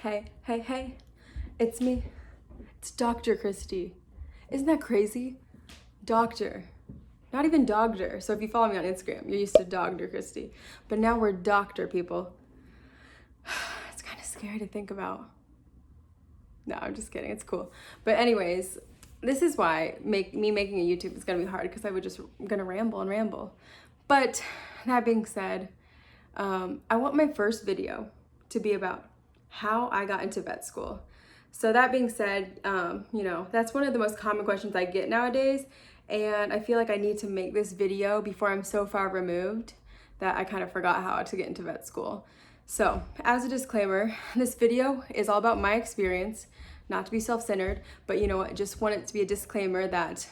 Hey, hey, hey, it's me. It's Dr. Christy. Isn't that crazy? Doctor. Not even Dogder. So if you follow me on Instagram, you're used to Dr. Christy. But now we're Doctor people. It's kind of scary to think about. No, I'm just kidding. It's cool. But anyways, this is why me making a YouTube is going to be hard, because I'm going to ramble and ramble. But that being said, I want my first video to be about how I got into vet school. So that being said, that's one of the most common questions I get nowadays. And I feel like I need to make this video before I'm so far removed that I kind of forgot how to get into vet school. So as a disclaimer, this video is all about my experience, not to be self-centered, but you know what, just want it to be a disclaimer that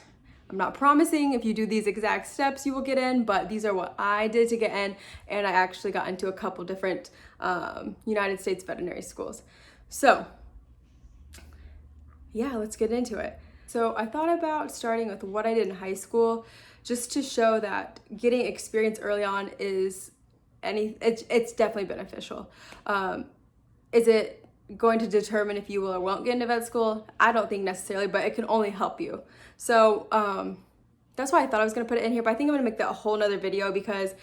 I'm not promising if you do these exact steps you will get in, but these are what I did to get in, and I actually got into a couple different United States veterinary schools. So yeah, let's get into it. So I thought about starting with what I did in high school, just to show that getting experience early on is it's definitely beneficial. Is it going to determine if you will or won't get into vet school? I don't think necessarily, but it can only help you. So that's why I thought I was gonna put it in here, but I think I'm gonna make that a whole nother video, because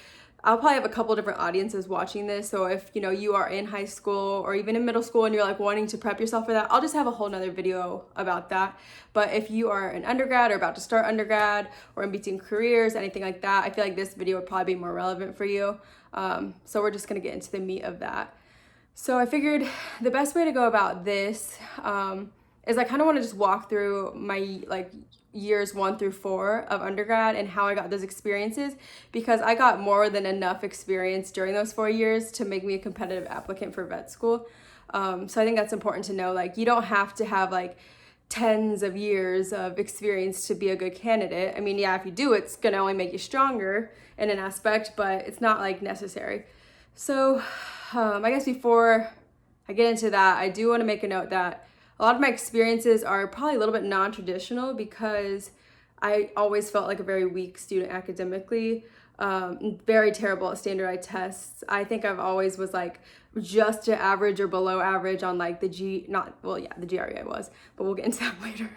I'll probably have a couple different audiences watching this. So if you are in high school or even in middle school and you're like wanting to prep yourself for that, I'll just have a whole nother video about that. But if you are an undergrad or about to start undergrad or in between careers, anything like that, I feel like this video would probably be more relevant for you. So we're just gonna get into the meat of that. So I figured the best way to go about this is I kind of want to just walk through my years 1 through 4 of undergrad and how I got those experiences, because I got more than enough experience during those 4 years to make me a competitive applicant for vet school. So I think that's important to know. You don't have to have tens of years of experience to be a good candidate. I mean, yeah, if you do, it's gonna only make you stronger in an aspect, but it's not necessary. So I guess before I get into that, I do want to make a note that a lot of my experiences are probably a little bit non-traditional, because I always felt like a very weak student academically, very terrible at standardized tests. I think I've always was just to average or below average on the the GRE I was, but we'll get into that later.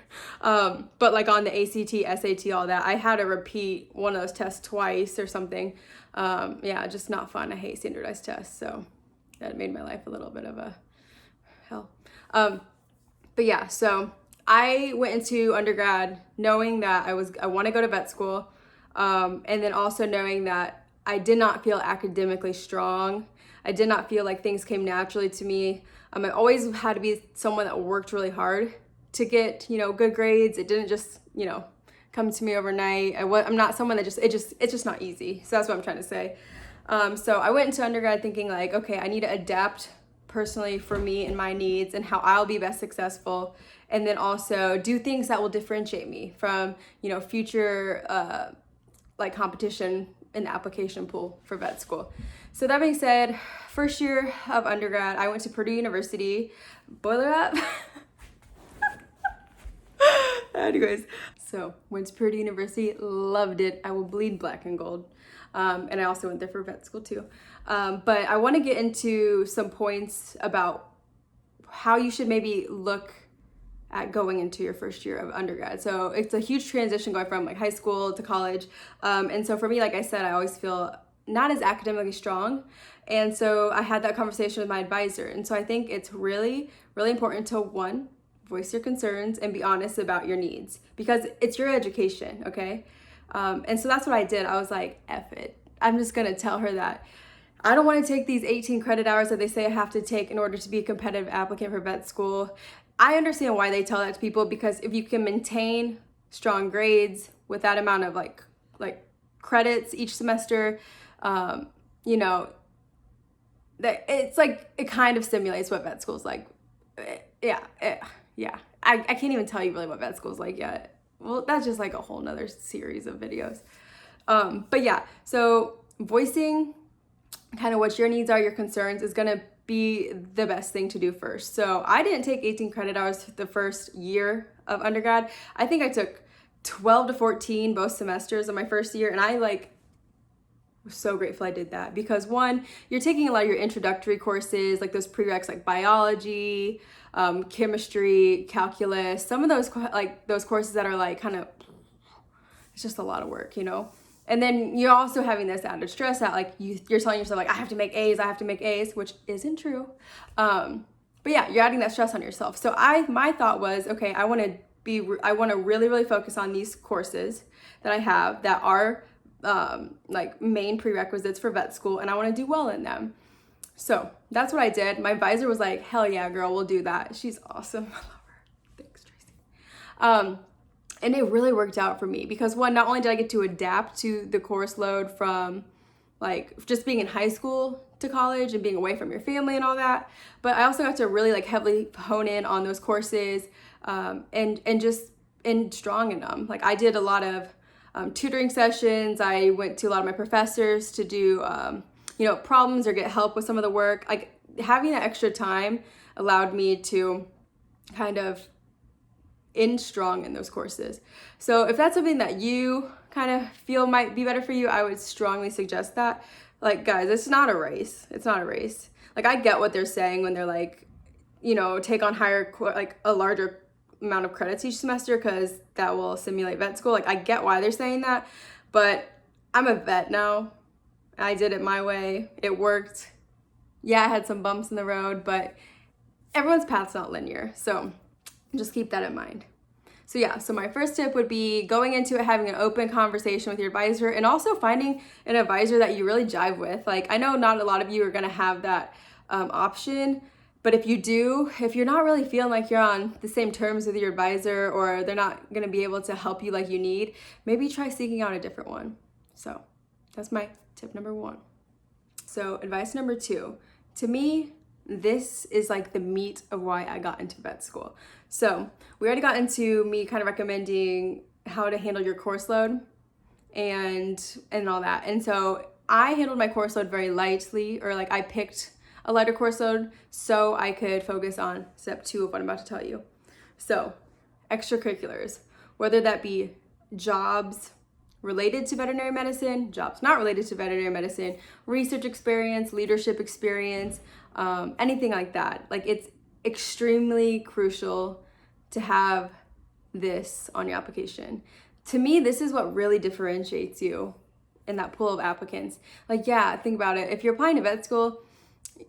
But on the ACT, SAT, all that, I had to repeat one of those tests twice or something. Yeah, just not fun. I hate standardized tests, so that made my life a little bit of a hell. But yeah, so I went into undergrad knowing that I want to go to vet school, and then also knowing that I did not feel academically strong. I did not feel like things came naturally to me. I always had to be someone that worked really hard to get, good grades. It didn't just, come to me overnight. I'm not someone that it's just not easy. So that's what I'm trying to say. So I went into undergrad thinking okay, I need to adapt personally for me and my needs and how I'll be best successful, and then also do things that will differentiate me from future competition in the application pool for vet school. So that being said, first year of undergrad, I went to Purdue University. Boiler up. Anyways, so went to Purdue University, loved it. I will bleed black and gold. And I also went there for vet school too. But I want to get into some points about how you should maybe look at going into your first year of undergrad. So it's a huge transition going from high school to college. And so for me, like I said, I always feel not as academically strong. And so I had that conversation with my advisor. And so I think it's really, really important to, one, voice your concerns and be honest about your needs, because it's your education, okay? And so that's what I did. I was like, F it. I'm just gonna tell her that I don't want to take these 18 credit hours that they say I have to take in order to be a competitive applicant for vet school. I understand why they tell that to people, because if you can maintain strong grades with that amount of credits each semester, that it's it kind of simulates what vet school's like. Yeah. I can't even tell you really what vet school's like yet. Well, that's just a whole nother series of videos. But yeah, so voicing kind of what your needs are, your concerns, is gonna be the best thing to do first. So I didn't take 18 credit hours the first year of undergrad. I think I took 12 to 14 both semesters of my first year, and I was so grateful I did that, because one, you're taking a lot of your introductory courses, like those prereqs like biology, chemistry, calculus, some of those those courses that are like kind of, it's just a lot of work, you know? And then you're also having this added stress that like you're telling yourself like, I have to make A's, which isn't true. But yeah, you're adding that stress on yourself. So my thought was, okay, I want to really, really focus on these courses that I have that are like main prerequisites for vet school, and I want to do well in them. So that's what I did. My advisor was like, hell yeah, girl, we'll do that. She's awesome. I love her. Thanks, Tracy. And it really worked out for me because one, not only did I get to adapt to the course load from like just being in high school to college and being away from your family and all that, but I also got to really like heavily hone in on those courses, and just strong in them. Like I did a lot of tutoring sessions. I went to a lot of my professors to do problems or get help with some of the work. Like having that extra time allowed me to kind of strong in those courses. So if that's something that you kind of feel might be better for you, I would strongly suggest that. Like guys, it's not a race. It's not a race. Like I get what they're saying when they're like, take on a larger amount of credits each semester because that will simulate vet school. Like I get why they're saying that, but I'm a vet now. I did it my way. It worked. Yeah, I had some bumps in the road, but everyone's path's not linear. So just keep that in mind. So yeah, so my first tip would be going into it, having an open conversation with your advisor, and also finding an advisor that you really jive with. Like I know not a lot of you are gonna have that option, but if you do, if you're not really feeling like you're on the same terms with your advisor, or they're not gonna be able to help you like you need, maybe try seeking out a different one. So that's my tip number 1. So advice number 2, to me, this is like the meat of why I got into vet school. So we already got into me kind of recommending how to handle your course load and all that. And so I handled my course load very lightly, or like I picked a lighter course load so I could focus on step 2 of what I'm about to tell you. So extracurriculars, whether that be jobs related to veterinary medicine, jobs not related to veterinary medicine, research experience, leadership experience, anything like that. Like it's extremely crucial to have this on your application. To me, this is what really differentiates you in that pool of applicants. Like, yeah, think about it. If you're applying to vet school,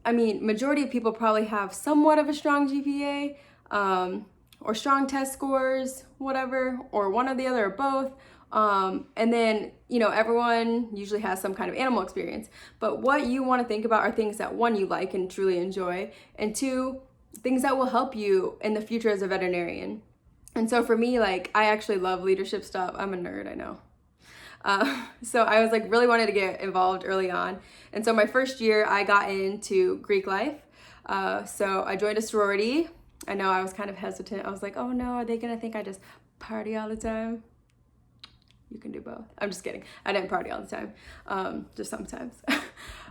I mean, majority of people probably have somewhat of a strong GPA, or strong test scores, whatever, or one or the other or both. And then, everyone usually has some kind of animal experience, but what you want to think about are things that 1, you like and truly enjoy, and 2, things that will help you in the future as a veterinarian. And so for me, like, I actually love leadership stuff. I'm a nerd, I know. So I was like really wanted to get involved early on. And so my first year I got into Greek life. So I joined a sorority. I know I was kind of hesitant. I was like, oh no, are they gonna think I just party all the time? You can do both. I'm just kidding. I didn't party all the time, just sometimes.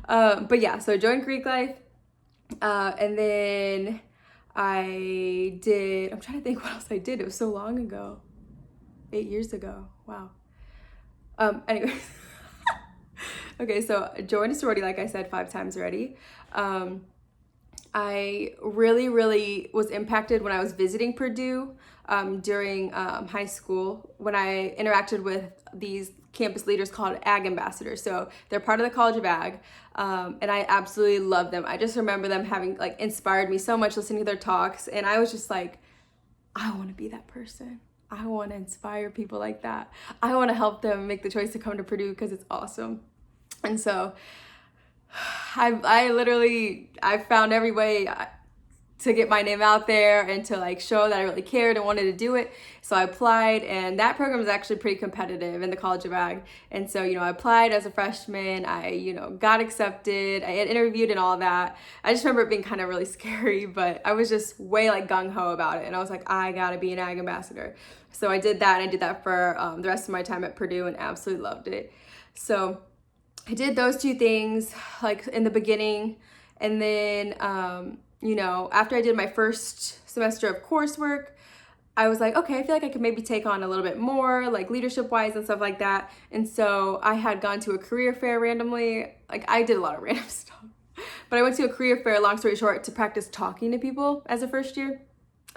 But yeah, so I joined Greek life. And then I'm trying to think what else I did. It was so long ago. 8 years ago. Wow. Anyways. Okay, so I joined a sorority, like I said, 5 times already. I really, really was impacted when I was visiting Purdue during high school, when I interacted with these campus leaders called Ag Ambassadors. So they're part of the College of Ag, and I absolutely love them. I just remember them having like inspired me so much listening to their talks, and I was just like, I want to be that person. I want to inspire people like that. I want to help them make the choice to come to Purdue because it's awesome. And so I found every way to get my name out there and to like show that I really cared and wanted to do it. So I applied, and that program is actually pretty competitive in the College of Ag. And so, I applied as a freshman, I, got accepted, I had interviewed and all that. I just remember it being kind of really scary, but I was just way like gung-ho about it. And I was like, I gotta be an Ag ambassador. So I did that, and I did that for the rest of my time at Purdue and absolutely loved it. So I did those 2 things like in the beginning, and then, after I did my first semester of coursework, I was like, okay, I feel like I could maybe take on a little bit more, like leadership wise and stuff like that. And so I had gone to a career fair randomly. Like, I did a lot of random stuff, but I went to a career fair, long story short, to practice talking to people as a first year,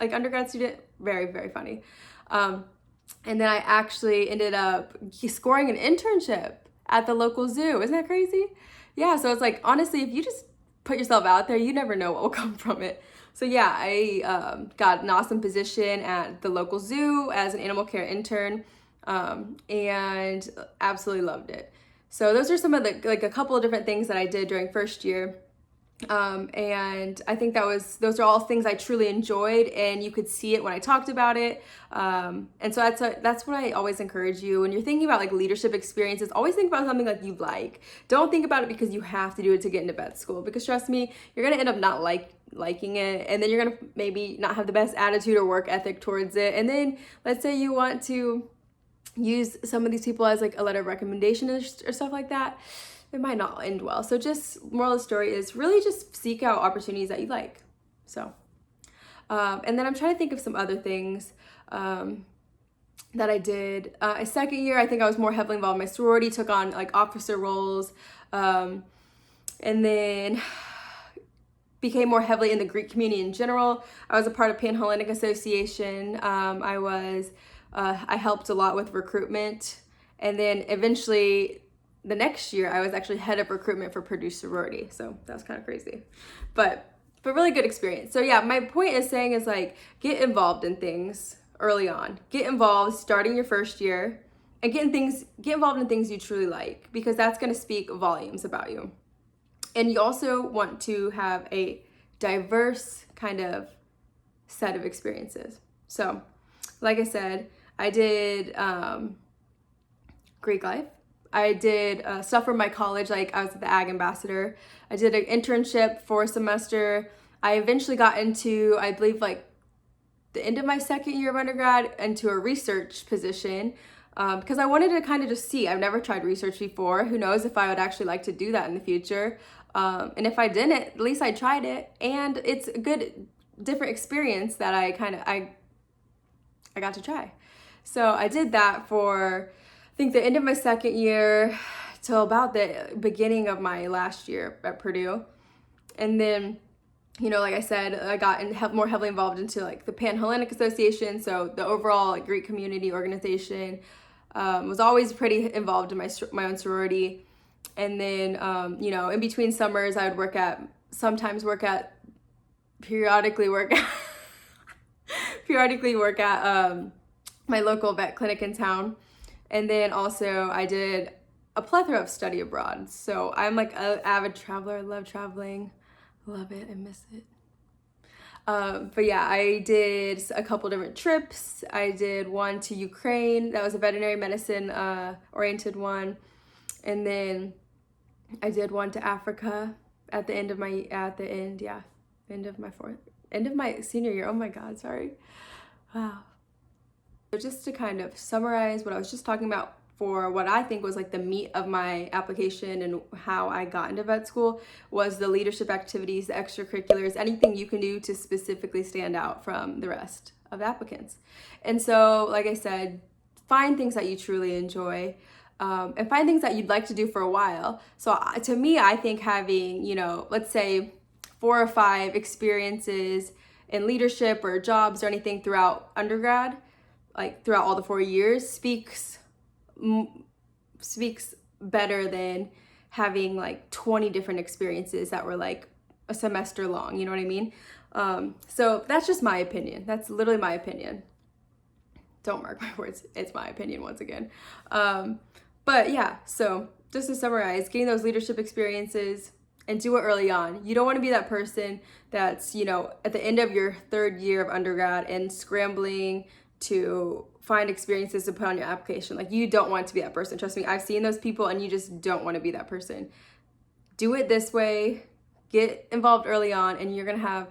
like undergrad student. Very, very funny. And then I actually ended up scoring an internship at the local zoo. Isn't that crazy? Yeah, so it's like, honestly, if you just put yourself out there, you never know what will come from it. So yeah, I got an awesome position at the local zoo as an animal care intern, and absolutely loved it. So those are some of the, like a couple of different things that I did during first year. And I think those are all things I truly enjoyed, and you could see it when I talked about it. And so that's what I always encourage you when you're thinking about like leadership experiences. Always think about something like you like. Don't think about it because you have to do it to get into vet school, because trust me, you're gonna end up not liking it, and then you're gonna maybe not have the best attitude or work ethic towards it. And then let's say you want to use some of these people as like a letter of recommendation or stuff like that, it might not end well. So just moral of the story is really just seek out opportunities that you like. So, and then I'm trying to think of some other things that I did. A second year, I think I was more heavily involved in my sorority, took on like officer roles, and then became more heavily in the Greek community in general. I was a part of Pan-Hellenic Association. I helped a lot with recruitment, and then eventually the next year I was actually head of recruitment for Purdue sorority. So that was kind of crazy, but really good experience. So yeah, my point is saying is like, get involved in things early on. Get involved starting your first year, and get involved in things you truly like, because that's going to speak volumes about you. And you also want to have a diverse kind of set of experiences. So like I said, I did Greek life. I did stuff for my college, like I was the Ag Ambassador. I did an internship for a semester. I eventually got into, I believe, like the end of my second year of undergrad, into a research position, because I wanted to kind of just see. I've never tried research before. Who knows if I would actually like to do that in the future. And if I didn't, at least I tried it. And it's a good, different experience that I got to try. So I did that for, I think, the end of my second year till about the beginning of my last year at Purdue. And then, like I said, I got more heavily involved into like the Pan-Hellenic Association. So the overall like Greek community organization, was always pretty involved in my own sorority. And then, in between summers, I would periodically work at my local vet clinic in town. And then also I did a plethora of study abroad. So I'm like an avid traveler. I love traveling. Love it. I miss it. But yeah, I did a couple different trips. I did one to Ukraine. That was a veterinary medicine oriented one. And then I did one to Africa at the end of my senior year. Oh my God, sorry. Wow. So just to kind of summarize what I was just talking about for what I think was like the meat of my application and how I got into vet school, was the leadership activities, the extracurriculars, anything you can do to specifically stand out from the rest of applicants. And so, like I said, find things that you truly enjoy, and find things that you'd like to do for a while. So to me, I think having, let's say 4 or 5 experiences in leadership or jobs or anything throughout undergrad, like throughout all the 4 years, speaks better than having like 20 different experiences that were like a semester long, you know what I mean? So that's just my opinion. That's literally my opinion. Don't mark my words. It's my opinion once again. But yeah, so just to summarize, getting those leadership experiences and do it early on. You don't want to be that person that's, at the end of your 3rd year of undergrad and scrambling to find experiences to put on your application. Like, you don't want to be that person. Trust me, I've seen those people, and you just don't want to be that person. Do it this way. Get involved early on, and you're going to have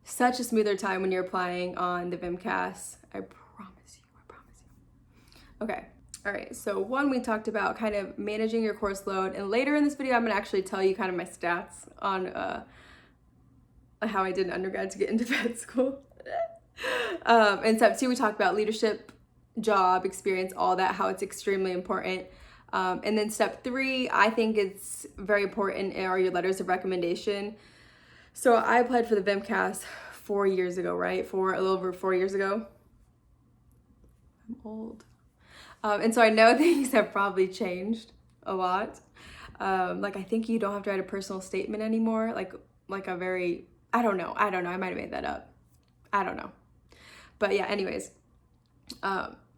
such a smoother time when you're applying on the VMCAS. I promise you. Okay. All right. So we talked about kind of managing your course load, and later in this video, I'm going to actually tell you kind of my stats on how I did in undergrad to get into vet school. In step 2, we talked about leadership, job experience, all that, how it's extremely important. And then step 3, I think it's very important, are your letters of recommendation. So I applied for the VMCAS 4 years ago, right? A little over 4 years ago. I'm old. And so I know things have probably changed a lot. Like I think you don't have to write a personal statement anymore. Like a very, I don't know. I might have made that up. I don't know. But yeah, anyways.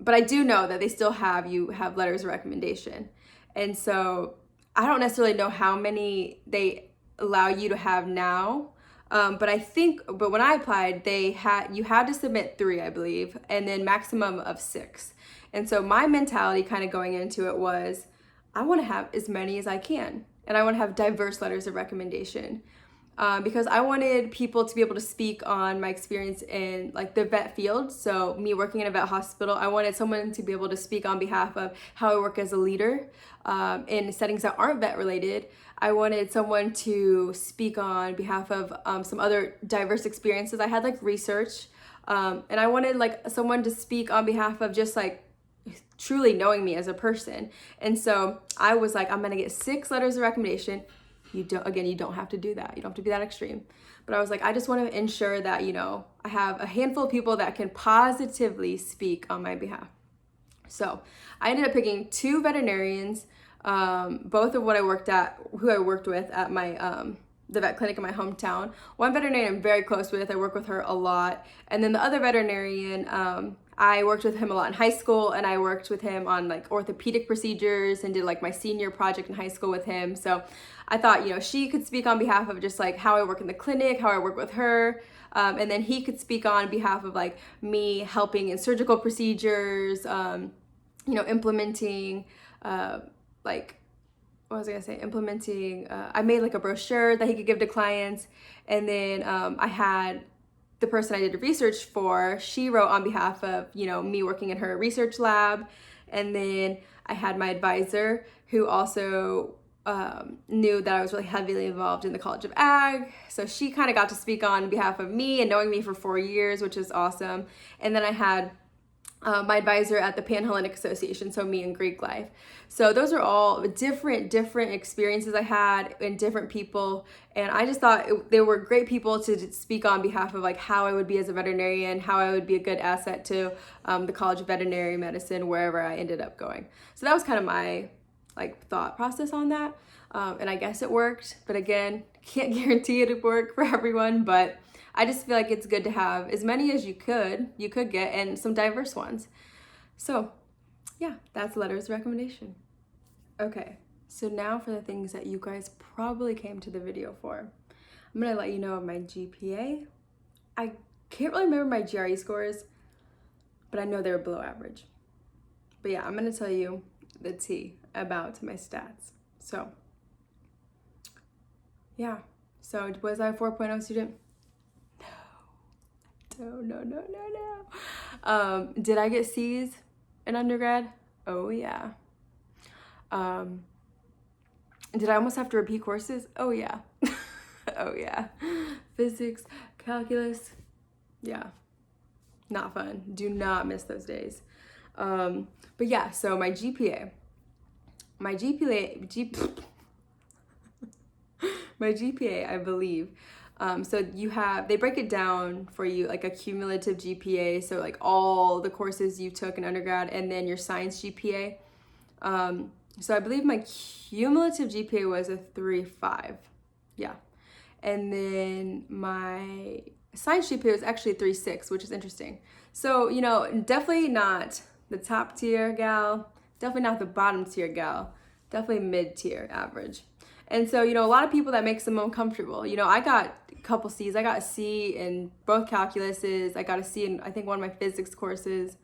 But I do know that they still have letters of recommendation. And so I don't necessarily know how many they allow you to have now. But when I applied, you had to submit 3, I believe, and then maximum of 6. And so my mentality kind of going into it was, I want to have as many as I can. And I want to have diverse letters of recommendation. Because I wanted people to be able to speak on my experience in like the vet field. So me working in a vet hospital, I wanted someone to be able to speak on behalf of how I work as a leader in settings that aren't vet related. I wanted someone to speak on behalf of some other diverse experiences. I had like research, and I wanted like someone to speak on behalf of just like truly knowing me as a person. And so I was like, I'm gonna get 6 letters of recommendation. You don't have to do that. You don't have to be that extreme. But I was like, I just want to ensure that, I have a handful of people that can positively speak on my behalf. So I ended up picking 2 veterinarians, both of who I worked with at my, the vet clinic in my hometown. One veterinarian I'm very close with. I work with her a lot. And then the other veterinarian, I worked with him a lot in high school, and I worked with him on like orthopedic procedures and did like my senior project in high school with him. So I thought, she could speak on behalf of just like how I work in the clinic, how I work with her. And then he could speak on behalf of like me helping in surgical procedures, implementing, I made like a brochure that he could give to clients. And then I had the person I did the research for, she wrote on behalf of, me working in her research lab. And then I had my advisor who also knew that I was really heavily involved in the College of Ag. So she kind of got to speak on behalf of me and knowing me for 4 years, which is awesome. And then I had my advisor at the Panhellenic Association, so me and Greek life. So those are all different experiences I had and different people. And I just thought they were great people to speak on behalf of like how I would be as a veterinarian, how I would be a good asset to the College of Veterinary Medicine, wherever I ended up going. So that was kind of my like thought process on that. And I guess it worked, but again, can't guarantee it'd work for everyone, but I just feel like it's good to have as many as you could get, and some diverse ones. So yeah, that's letters of recommendation. Okay, so now for the things that you guys probably came to the video for. I'm gonna let you know of my GPA. I can't really remember my GRE scores, but I know they were below average. But yeah, I'm gonna tell you the tea about my stats. So yeah, so was I a 4.0 student? No. Did I get C's in undergrad? Oh yeah. Did I almost have to repeat courses? Oh yeah. Oh yeah. Physics, calculus. Yeah. Not fun. Do not miss those days. But yeah, so my GPA, I believe. So they break it down for you like a cumulative GPA. So like all the courses you took in undergrad, and then your science GPA. So I believe my cumulative GPA was a 3.5. Yeah. And then my science GPA was actually 3.6, which is interesting. So, definitely not the top tier gal, definitely not the bottom tier gal, definitely mid-tier average. And so, a lot of people that makes them uncomfortable. I got a couple C's. I got a C in both calculuses. I got a C in, I think, one of my physics courses.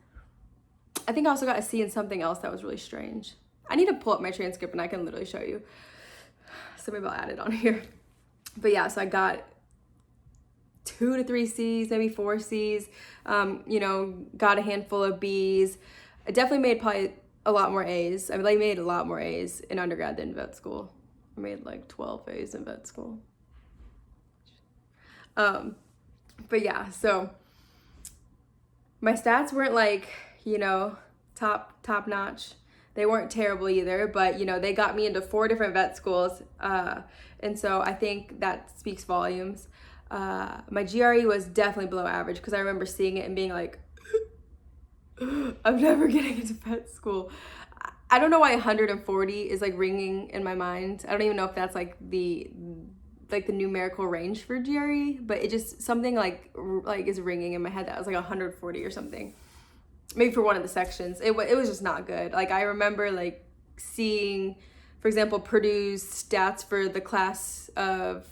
I think I also got a C in something else that was really strange. I need to pull up my transcript and I can literally show you. So maybe I'll add it on here. But yeah, so I got 2 to 3 C's, maybe 4 C's, got a handful of B's. I definitely made probably a lot more A's. I made a lot more A's in undergrad than vet school. I made like 12 A's in vet school. But yeah, so My stats weren't like, you know, top notch. They weren't terrible either, but you know, they got me into 4 different vet schools. And so I think that speaks volumes. My GRE was definitely below average because I remember seeing it and being like, I'm never getting into vet school. I don't know why 140 is like ringing in my mind. I don't even know if that's like the numerical range for GRE, but it just something like is ringing in my head that was like 140 or something. Maybe for one of the sections. It was just not good. Like I remember like seeing, for example, Purdue's stats for the class that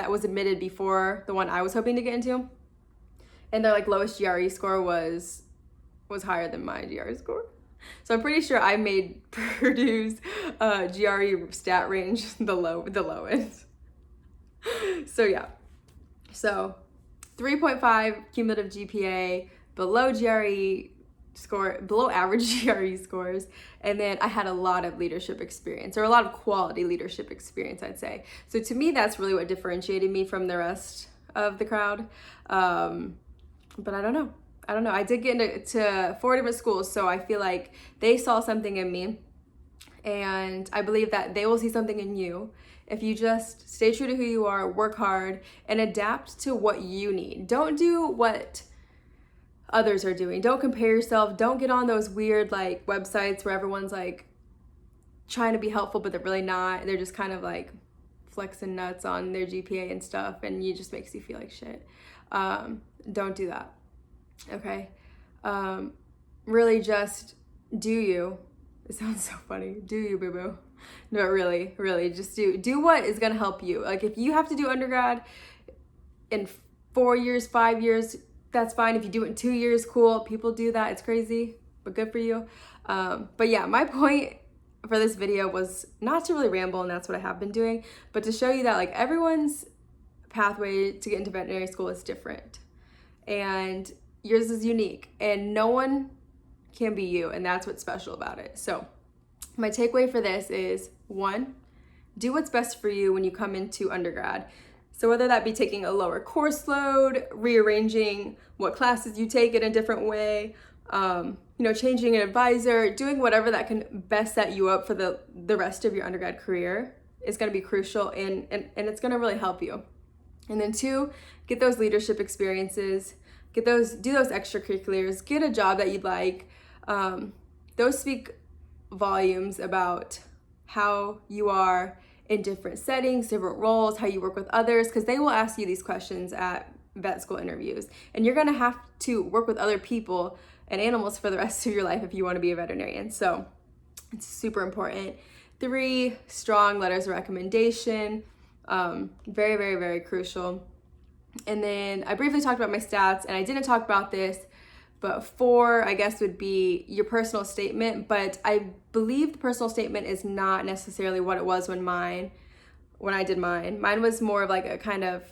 was admitted before the one I was hoping to get into. And their like lowest GRE score was higher than my GRE score. So I'm pretty sure I made Purdue's GRE stat range the lowest. So yeah. So 3.5 cumulative GPA, below average GRE scores, and then I had a lot of leadership experience, or a lot of quality leadership experience, I'd say. So to me, that's really what differentiated me from the rest of the crowd. But I don't know. I did get into 4 different schools, so I feel like they saw something in me, and I believe that they will see something in you if you just stay true to who you are, work hard, and adapt to what you need. Don't do what others are doing. Don't compare yourself. Don't get on those weird like websites where everyone's like trying to be helpful, but they're really not. They're just kind of like flexing nuts on their GPA and stuff, and it just makes you feel like shit. Don't do that. Okay. Really just do you. It sounds so funny. Do you, boo-boo. No, really, just do what is gonna help you. Like if you have to do undergrad in 4 years, 5 years, that's fine. If you do it in 2 years, cool. People do that. It's crazy, but good for you. But yeah, my point for this video was not to really ramble, and that's what I have been doing, but to show you that like everyone's pathway to get into veterinary school is different, and yours is unique, and no one can be you, and that's what's special about it. So my takeaway for this is, 1, do what's best for you when you come into undergrad. So whether that be taking a lower course load, rearranging what classes you take in a different way, changing an advisor, doing whatever that can best set you up for the rest of your undergrad career is going to be crucial, and it's going to really help you. And then 2, get those leadership experiences, do those extracurriculars, get a job that you'd like. Those speak volumes about how you are in different settings, different roles, how you work with others, because they will ask you these questions at vet school interviews, and you're going to have to work with other people and animals for the rest of your life if you want to be a veterinarian. So it's super important. 3, strong letters of recommendation. Very, very, very crucial. And then I briefly talked about my stats, and I didn't talk about this, but 4, I guess, would be your personal statement. But I believe the personal statement is not necessarily what it was when I did mine. Mine was more of like a kind of,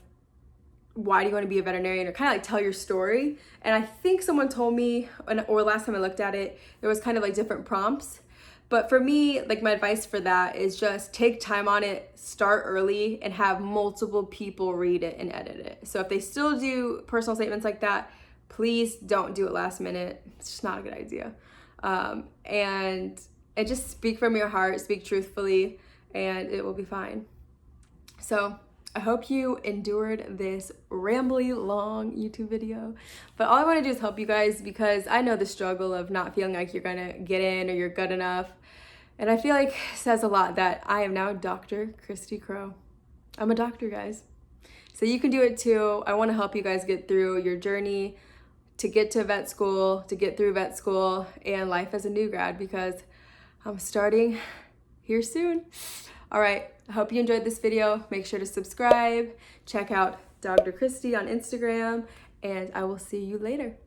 why do you want to be a veterinarian, or kind of like tell your story. And I think someone told me, or last time I looked at it, there was kind of like different prompts. But for me, like my advice for that is just take time on it, start early, and have multiple people read it and edit it. So if they still do personal statements like that, please don't do it last minute. It's just not a good idea. And just speak from your heart, speak truthfully, and it will be fine. So I hope you endured this rambly long YouTube video, but all I want to do is help you guys, because I know the struggle of not feeling like you're gonna get in or you're good enough. And I feel like it says a lot that I am now Dr. Christy Crow. I'm a doctor, guys. So you can do it too. I want to help you guys get through your journey to get to vet school, to get through vet school and life as a new grad, because I'm starting here soon. All right, I hope you enjoyed this video. Make sure to subscribe, check out Dr. Christy on Instagram, and I will see you later.